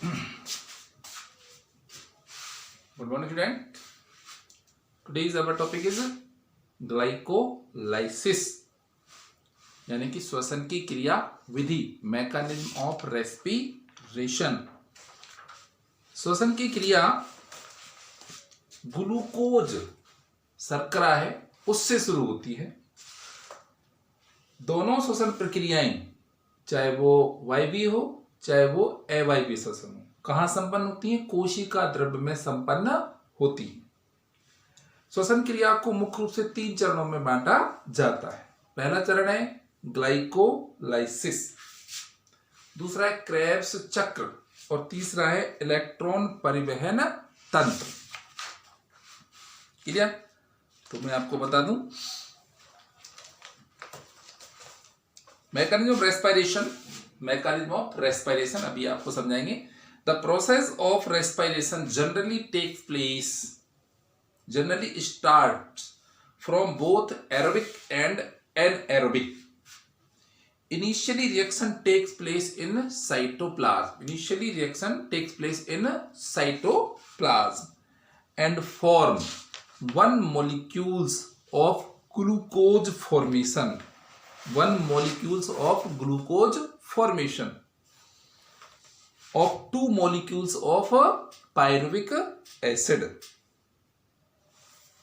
Good morning, student. Today's our topic is glycolysis, यानी कि श्वसन की क्रिया विधि, मैकेनिज्म ऑफ रेस्पिरेशन। श्वसन की क्रिया ग्लूकोज शर्करा है उससे शुरू होती है। दोनों श्वसन प्रक्रियाएं, चाहे वो वायवीय हो चाहे वो अवायवीय श्वसन हो, कहाँ संपन्न होती है? कोशिका द्रव्य में संपन्न होती है। श्वसन क्रिया को मुख्य रूप से 3 चरणों में बांटा जाता है। पहला चरण है ग्लाइकोलाइसिस, दूसरा है क्रेब्स चक्र और तीसरा है इलेक्ट्रॉन परिवहन तंत्र। क्लियर? तो मैं आपको बता दूं, मैकेनिज्म ऑफ रेस्पिरेशन अभी आपको समझाएंगे। The process of respiration generally starts from both aerobic and anaerobic. Initially reaction takes place in cytoplasm and form one molecules of glucose formation of 2 molecules of pyruvic acid.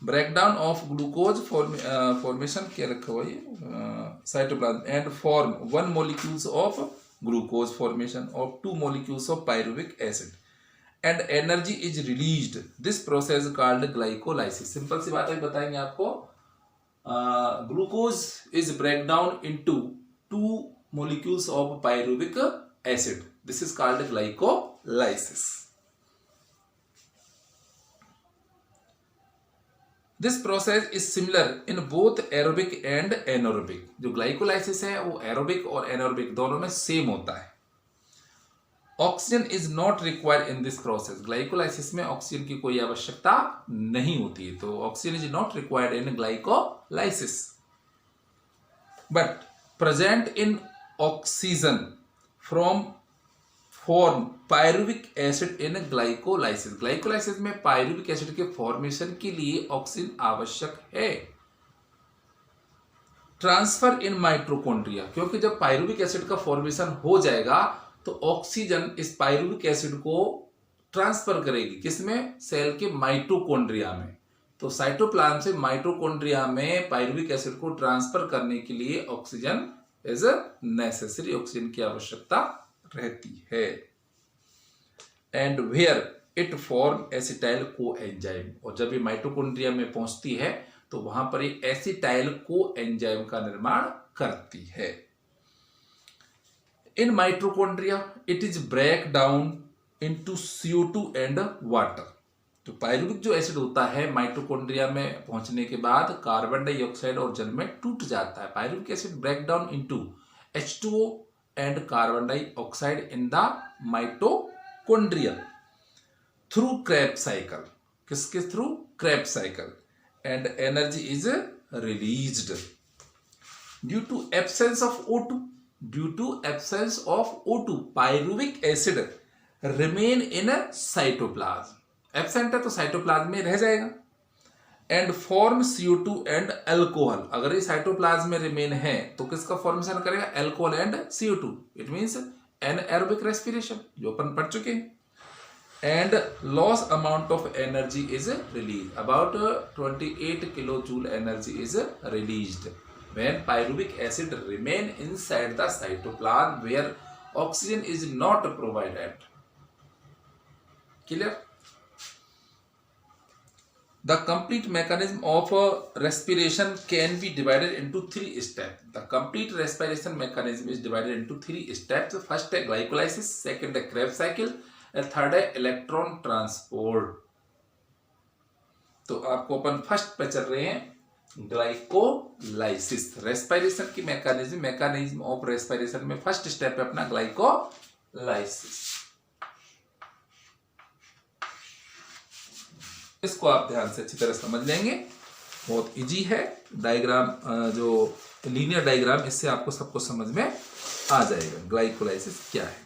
Breakdown of glucose formation क्या रखा हुआ है cytoplasm and form 1 molecules of glucose formation of 2 molecules of pyruvic acid and energy is released. This process called glycolysis. Simple सी बात है, बताएंगे आपको। Glucose is breakdown into 2 molecules of pyruvic acid. This is called glycolysis. This process is similar in both aerobic and anaerobic. जो glycolysis है वो aerobic और anaerobic दोनों में सेम होता है। Oxygen is not required in this process. Glycolysis में oxygen की कोई आवश्यकता नहीं होती है, तो oxygen is not required in glycolysis but present in oxygen from form pyruvic acid in glycolysis. Glycolysis में पायरुविक एसिड के फॉर्मेशन के लिए ऑक्सीजन आवश्यक है। ट्रांसफर इन माइटोकॉन्ड्रिया, क्योंकि जब पायरुविक एसिड का फॉर्मेशन हो जाएगा तो ऑक्सीजन इस पायरुविक एसिड को ट्रांसफर करेगी, किसमें? सेल के माइटोकॉन्ड्रिया में। तो साइटोप्लाज्म से माइटोकॉन्ड्रिया में पायरुविक एसिड को ट्रांसफर करने के लिए ऑक्सीजन इज नेसेसरी, ऑक्सीजन की आवश्यकता रहती है। And where it form acetyl coenzyme, और जब ये माइटोकॉन्ड्रिया में पहुंचती है तो वहां पर ये एसिटाइल को एंजाइम का निर्माण करती है। In mitochondria it is break down into CO2 and water. तो पायरुविक जो एसिड होता है माइटोकॉन्ड्रिया में पहुंचने के बाद कार्बन डाइऑक्साइड और जल में टूट जाता है। Pyruvic acid break down into H2O and carbon dioxide in the mitochondria through Krebs cycle. किसके through? Krebs cycle. And energy is released due to absence of O2. Pyruvic acid remain in cytoplasm. Absent है तो cytoplasm में रह जाएगा। And form CO2 and alcohol. अगर ये cytoplasm में remain है तो किसका फॉर्मेशन करेगा? Alcohol and CO2। It means anaerobic respiration, जो अपन पढ़ चुके हैं। And loss amount of energy is release, about 28 kilojoule energy is released when pyruvic acid remain inside the cytoplasm where oxygen is not provided. Clear? The complete mechanism of respiration can be divided into 3 steps. The complete respiration mechanism is divided into 3 steps. First है glycolysis, second है Krebs cycle, and third है electron transport. तो आपको अपन first पे चल रहे हैं glycolysis. Respiration की मैकेनिज्म ऑफ रेस्पिरेशन में फर्स्ट स्टेप है अपना ग्लाइकोलाइसिस। इसको आप ध्यान से अच्छी तरह समझ लेंगे, बहुत इजी है। डायग्राम जो लीनियर डायग्राम, इससे आपको सबको समझ में आ जाएगा ग्लाइकोलाइसिस क्या है।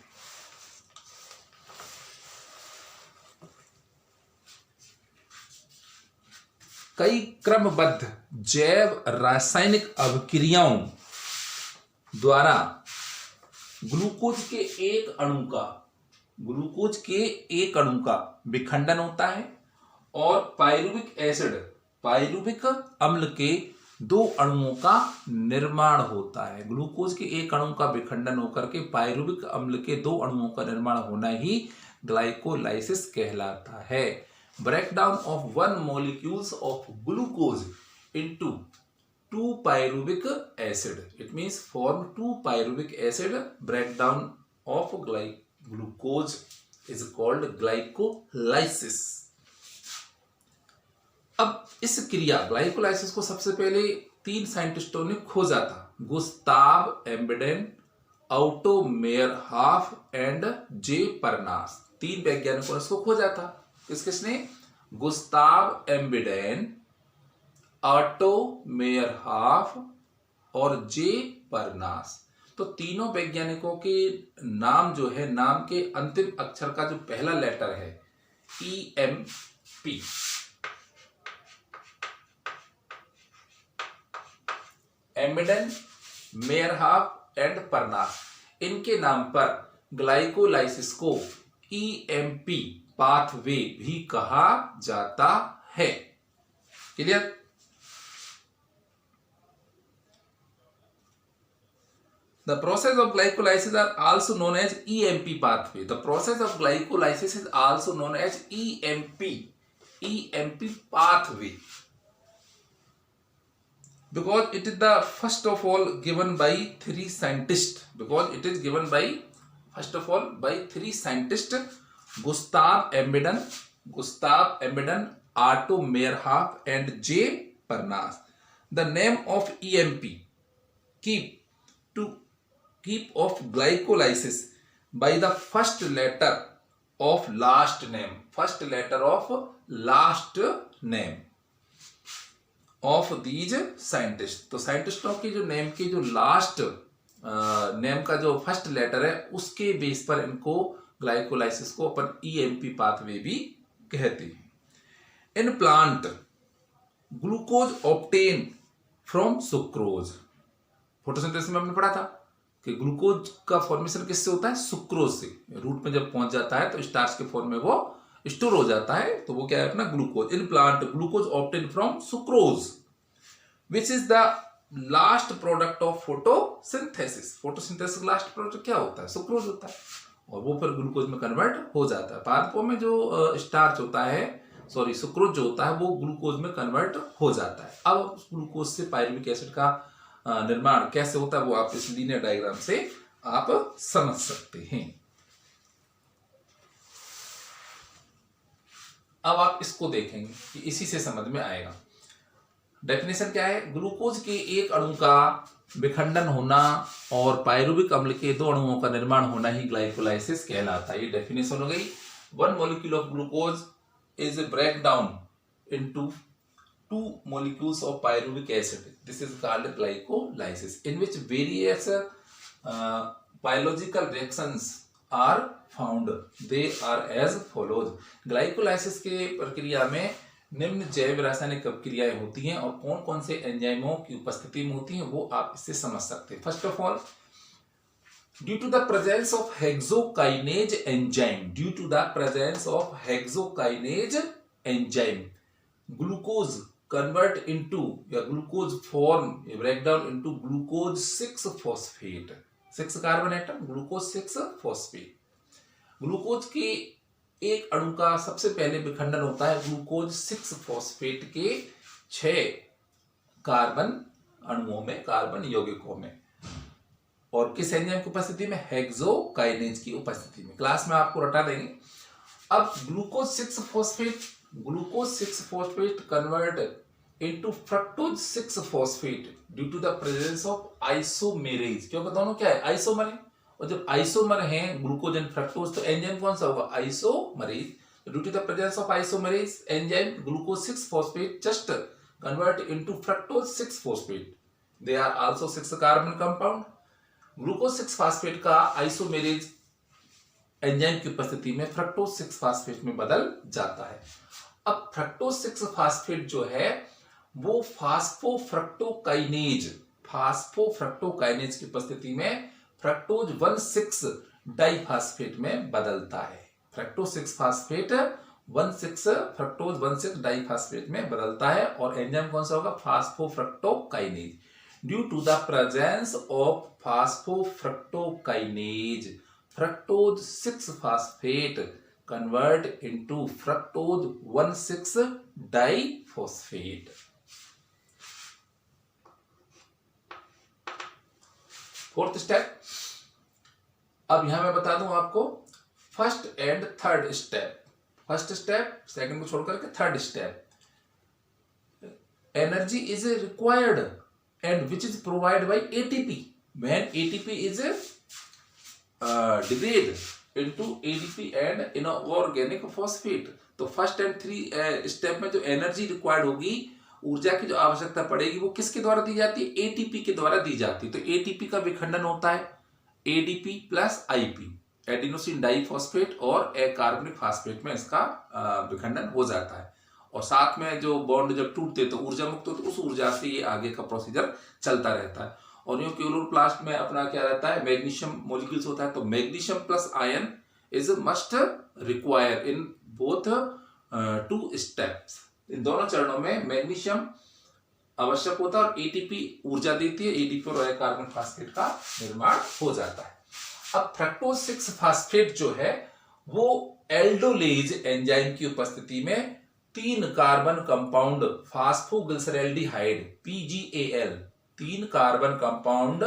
कई क्रमबद्ध जैव रासायनिक अभिक्रियाओं द्वारा ग्लूकोज के एक अणु का विखंडन होता है और पायरुविक अम्ल के 2 अणुओं का निर्माण होता है। ग्लूकोज के एक अणु का विखंडन होकर के पायरुविक अम्ल के 2 अणुओं का निर्माण होना ही ग्लाइकोलाइसिस कहलाता है। Breakdown of 1 molecules of glucose into 2 pyruvic acid. It means form 2 pyruvic acid. Breakdown of glucose is called glycolysis. अब इस क्रिया ग्लाइकोलाइसिस को सबसे पहले 3 साइंटिस्टों ने खोजा था, गुस्ताव एम्बेडेन, ऑटो मेयरहॉफ एंड जे परनास। 3 वैज्ञानिकों ने इसको खोजा था। किसने? गुस्ताव एम्बेडेन, ऑटो मेयरहॉफ और जे परनास। तो तीनों वैज्ञानिकों के नाम जो है, नाम के अंतिम अक्षर का जो पहला लेटर है EMP, एम्बेडेन, मेयरहॉफ एंड परनास, इनके नाम पर ग्लाइकोलाइसिस को EMP पाथवे भी कहा जाता है। Clear? The process of glycolysis are also known as EMP pathway. The process of glycolysis is also known as EMP pathway, because it is the first of all given by 3 scientists. Because it is given by first of all by 3 scientists: Gustav Embeden, Otto Mehrhoff and J. Parnas. The name of EMP keep of glycolysis by the first letter of last name. First letter of last name of these scientists. तो साइंटिस्टों की जो name की जो last name का जो first letter है, उसके base पर इनको ग्लाइकोलाइसिस को अपन EMP पाथवे भी कहते हैं। In plant glucose obtain from sucrose. Photosynthesis में हमने पढ़ा था कि ग्लूकोज का फॉर्मेशन किससे होता है? सुक्रोज से। रूट में जब पहुंच जाता है तो स्टार्च के फॉर्म में वो स्टोर हो जाता है, तो वो क्या है अपना glucose. In plant glucose obtain from sucrose which is the last product of photosynthesis. Photosynthesis का लास्ट प्रोडक्ट क्या होता है? सुक्रोज होता है, और वो फिर ग्लूकोज में कन्वर्ट हो जाता है। पादपों में जो स्टार्च होता है, सॉरी सुक्रोज जो होता है, वो ग्लूकोज में कन्वर्ट हो जाता है। अब उस ग्लूकोज से पायरुविक एसिड का निर्माण कैसे होता है वो आप इस लीनियर डायग्राम से आप समझ सकते हैं। अब आप इसको देखेंगे कि इसी से समझ में आएगा। डेफिनेशन क्या है? ग्लूकोज के एक अणु का विखंडन होना और पायरुविक अम्ल के 2 अणुओं का निर्माण होना ही ग्लाइकोलाइसिस कहलाता है। ये डेफिनेशन हो गई। 1 molecule of glucose is break down into 2 molecules of pyruvic acid. This is called glycolysis, in which various biological reactions are found. They are as follows. Glycolysis के प्रक्रिया में निम्न जैव रासायनिक अभिक्रियाएं होती हैं, और कौन कौन से एंजाइमों की उपस्थिति में होती हैं वो आप इससे समझ सकते हैं। First of all, due to the presence of hexokinase enzyme, glucose convert into या glucose form breakdown into glucose 6 phosphate. 6 carbon atom, glucose 6 phosphate. Glucose के एक अणु का सबसे पहले विखंडन होता है ग्लूकोज 6 फॉस्फेट के 6 कार्बन अणुओं में, कार्बन यौगिकों में, और किस एंजाइम की उपस्थिति में? हेक्सोकाइनेज की उपस्थिति में। क्लास में आपको रटा देंगे। अब glucose 6 phosphate convert into fructose 6 phosphate due to the presence of isomerase. क्योंकि दोनों क्या है? आइसोमर है, और जब आइसोमर हैं ग्लूकोज एंड फ्रक्टोज, तो एंजाइम कौन सा होगा? Isomerase. Due to the presence of isomerase enzyme, glucose 6 phosphate just convert into fructose 6 phosphate. They are also 6 carbon compound. Glucose 6 phosphate का आइसोमेरेज एंजाइम की उपस्थिति में फ्रक्टोज 6 फॉस्फेट में बदल जाता है। अब फ्रक्टोज 6 फास्फेट जो है वो फास्फोफ्रक्टोकाइनेज की उपस्थिति में फ्रक्टोज 1,6 डाइफास्फेट में बदलता है। फ्रक्टोज 6 फास्फेट 1,6 फ्रक्टोज 1,6 डाइफास्फेट में बदलता है और एंजाइम कौन सा होगा? Phosphofructokinase. Due to the presence of phosphofructokinase, fructose 6 phosphate convert into fructose 1,6 diphosphate. Fourth step, अब यहां मैं बता दूं आपको first and third step. First step second को छोड़कर के third step. Energy is required and which is provide by ATP when ATP is degrade into ADP and inorganic phosphate। तो फर्स्ट एंड थ्री स्टेप में जो energy required होगी, ऊर्जा की जो आवश्यकता पड़ेगी, वो किसके द्वारा दी जाती है? एटीपी के द्वारा दी जाती है। तो एटीपी का विखंडन होता है ADP plus IP, adenosine diphosphate और कार्बनिक फास्फेट में इसका विखंडन हो जाता है और साथ में जो बॉन्ड जब टूटते तो ऊर्जा मुक्त होती है, उस ऊर्जा से ये आगे का प्रोसीजर चलता रहता है। और यूं क्लोरोप्लास्ट में अपना क्या रहता है? मैग्नीशियम मॉलिक्यूल्स होता है। तो magnesium plus ion is must require in both two steps. इन दोनों चरणों में मैग्नीशियम आवश्यक होता है और एटीपी ऊर्जा देती है, एडीपी और कार्बन फास्फेट का निर्माण हो जाता है। अब फ्रक्टोज 6 फास्फेट जो है वो एल्डोलेज एंजाइम की उपस्थिति में 3 carbon compound phosphoglyceraldehyde PGAL 3 carbon compound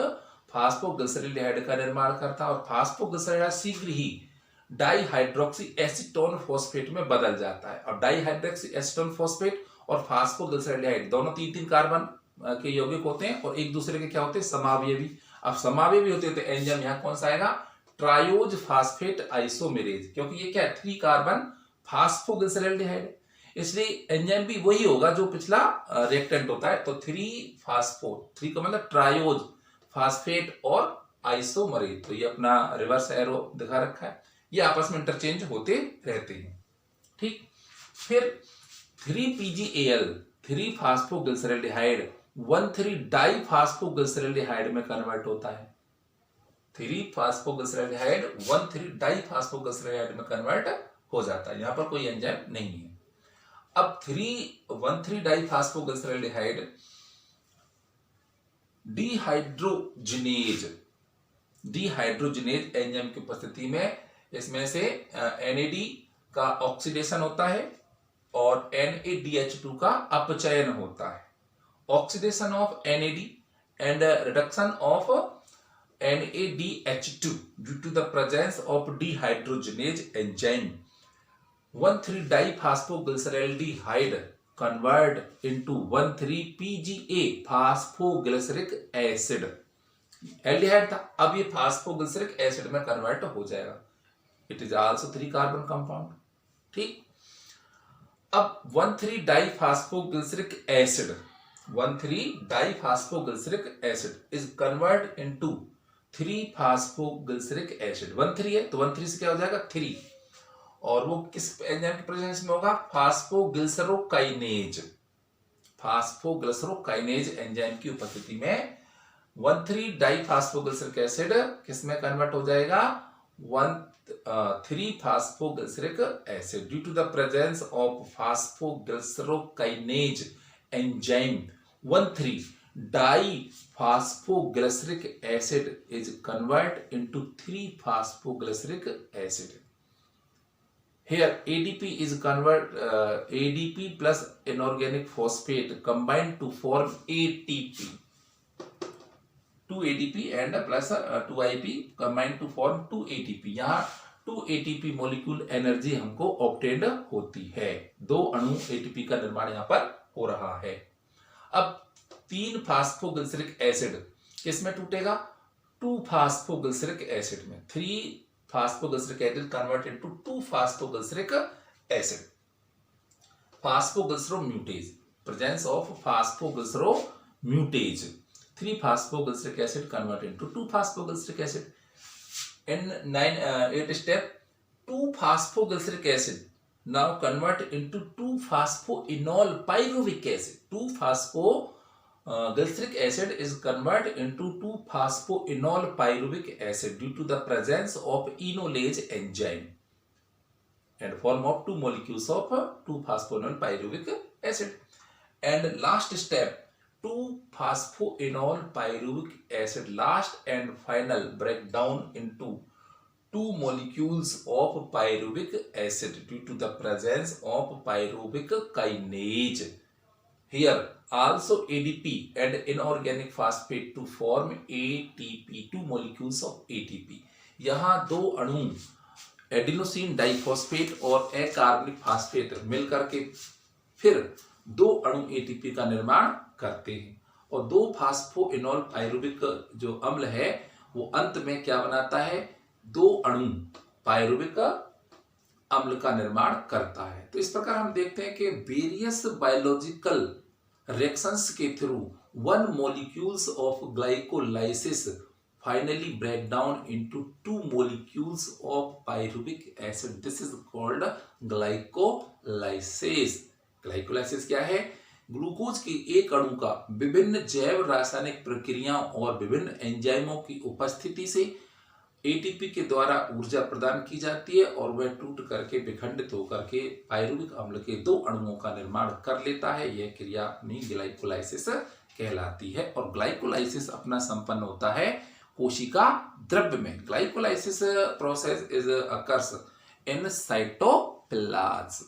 phosphoglyceraldehyde का निर्माण करता है और फास्फोग्लिसरैल्डिहाइड शीघ्र ही डाइहाइड्रोक्सी एसीटोन फॉस्फेट में बदल जाता है। और डाइहाइड्रोक्सी एसीटोन फॉस्फेट और फास्फोग्लिसरैल्डिहाइड दोनों 3-3 कार्बन के यौगिक होते हैं और एक दूसरे के क्या होते हैं? समावयवी। अब समावयवी होते हैं तो एंजाइम यहाँ कौन सा आएगा? ट्रायोज फास्फेट आइसोमेरेज, क्योंकि ये क्या है? 3 कार्बन फास्फोग्लिसरैल्डिहाइड, इसलिए एंजाइम भी वही होगा जो पिछला रिएक्टेंट होता है। तो 3 का मतलब ट्रायोज फास्फेट और आइसोमरेज। तो ये अपना रिवर्स एरो दिखा रखा है, ये आपस में इंटरचेंज होते रहते हैं। ठीक, फिर 3PGAL 3 फास्फोग्लिसरैल्डिहाइड 1,3 डाइफास्फोग्लिसरैल्डिहाइड में कन्वर्ट होता है। 3 फास्फोग्लिसरैल्डिहाइड 1,3 डाइफास्फोग्लिसरैल्डिहाइड में कन्वर्ट हो जाता है। यहां पर कोई एंजाइम नहीं है। अब 1,3 डाइफास्फोग्लिसरैल्डिहाइड डिहाइड्रोजिनेज एंजाइम की उपस्थिति में इसमें से NAD का ऑक्सीडेशन होता है और NADH2 का अपचयन होता है। Oxidation of NAD and reduction of NADH2 due to the presence of dehydrogenase enzyme 1,3 diphosphoglyceraldehyde convert into 1,3-PGA phosphoglyceric acid. Aldehyde था, अब ये फास्फोग्लिसरिक एसिड में कन्वर्ट हो जाएगा। It is also 3 carbon compound. ठीक, अब 1,3 diphosphoglyceric acid 1,3 diphosphoglyceric acid is convert into 3 phosphoglyceric acid. 1,3 है तो 1,3 से क्या हो जाएगा? 3, और वो किस एंजाइम के प्रेजेंस में होगा? फास्फोग्लिसरोकाइनेज एंजाइम की उपस्थिति में 1,3 डाइफास्फोग्लिसरिक एसिड किस में कन्वर्ट हो जाएगा? 1,3 phosphoglyceric acid due to the presence of phosphoglycerokinase enzyme 1,3 diphosphoglyceric acid is convert into 3 phosphoglyceric acid. Here ADP is ADP plus inorganic phosphate combined to form ATP. 2 ADP and plus 2 IP combined to form 2 ATP। यहाँ 2 ATP molecule energy हमको obtained होती है। 2 अणु ATP का निर्माण यहाँ पर हो रहा है। अब 3 फास्फोग्लिसरिक एसिड किसमें टूटेगा? 2 फास्फोग्लिसरिक एसिड में। 3 phosphoglyceric acid convert into 2 phosphoglyceric acid। Phosphoglyceromutase, presence of phosphoglyceromutase, 3 phosphoglyceric acid convert into 2 phosphoglyceric acid। In 8 step 2 phosphoglyceric acid now convert into 2-phosphoenol pyruvic acid. 2-phosphoglyceric acid is converted into 2-phosphoenol pyruvic acid due to the presence of enolase enzyme and form of 2 molecules of 2-phosphoenol pyruvic acid. And last step, 2-phosphoenol pyruvic acid last and final breakdown into 2 molecules of pyruvic acid due to the presence of pyruvic kinase. Here also ADP and inorganic phosphate to form ATP, 2 molecules of ATP. यहाँ 2 अणु adenosine diphosphate और अकार्बनिक phosphate मिलकर के फिर 2 अणु ATP का निर्माण करते हैं और 2-फास्फोइनोल पायरुविक जो अम्ल है वो अंत में क्या बनाता है, 2 अणु पायरुविक अम्ल का निर्माण करता है। तो इस प्रकार हम देखते हैं कि वेरियस बायोलॉजिकल रिएक्शंस के through 1 molecules of glycolysis finally break down into 2 molecules of pyruvic acid. This is called glycolysis. Glycolysis क्या है, ग्लूकोज के एक अणु का विभिन्न जैव रासायनिक प्रक्रियाओं और विभिन्न एंजाइमों की उपस्थिति से एटीपी के द्वारा ऊर्जा प्रदान की जाती है और वह टूट करके विखंडित होकर के पायरुविक अम्ल के 2 अणुओं का निर्माण कर लेता है। यह क्रिया अपनी ग्लाइकोलाइसिस कहलाती है और ग्लाइकोलाइसिस अपना संपन्न होता है कोशिका द्रव्य में। Glycolysis process is occurs in cytoplasm.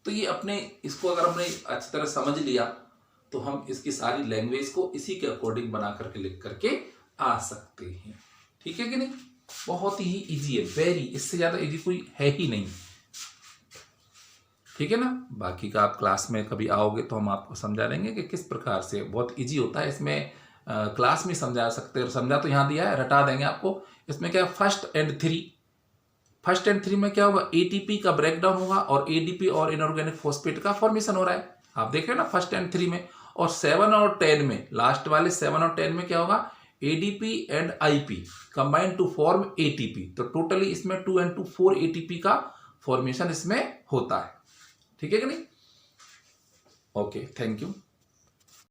तो ये अपने इसको अगर हमने अच्छी तरह समझ लिया तो हम इसकी सारी लैंग्वेज को इसी के अकॉर्डिंग बना करके लिख करके आ सकते हैं। ठीक है कि नहीं, बहुत ही इजी है, वेरी, इससे ज्यादा इजी कोई है ही नहीं। ठीक है ना, बाकी का आप क्लास में कभी आओगे तो हम आपको समझा देंगे कि किस प्रकार से बहुत इजी होता है। इसमें क्लास में समझा सकते हैं, समझा तो यहाँ दिया है, रटा देंगे आपको। इसमें क्या फर्स्ट एंड थ्री में क्या होगा, एटीपी का ब्रेकडाउन होगा और एडीपी और इनऑर्गेनिक फॉस्फेट का फॉर्मेशन हो रहा है। आप देख रहे हैं ना फर्स्ट एंड 3 में। और 7 और 10 में, लास्ट वाले 7 और 10 में क्या होगा, ADP and IP combine to form ATP. तो टोटली इसमें 2 and 2 4 एटीपी का फॉर्मेशन इसमें होता है। ठीक है कि नहीं, ओके, थैंक यू।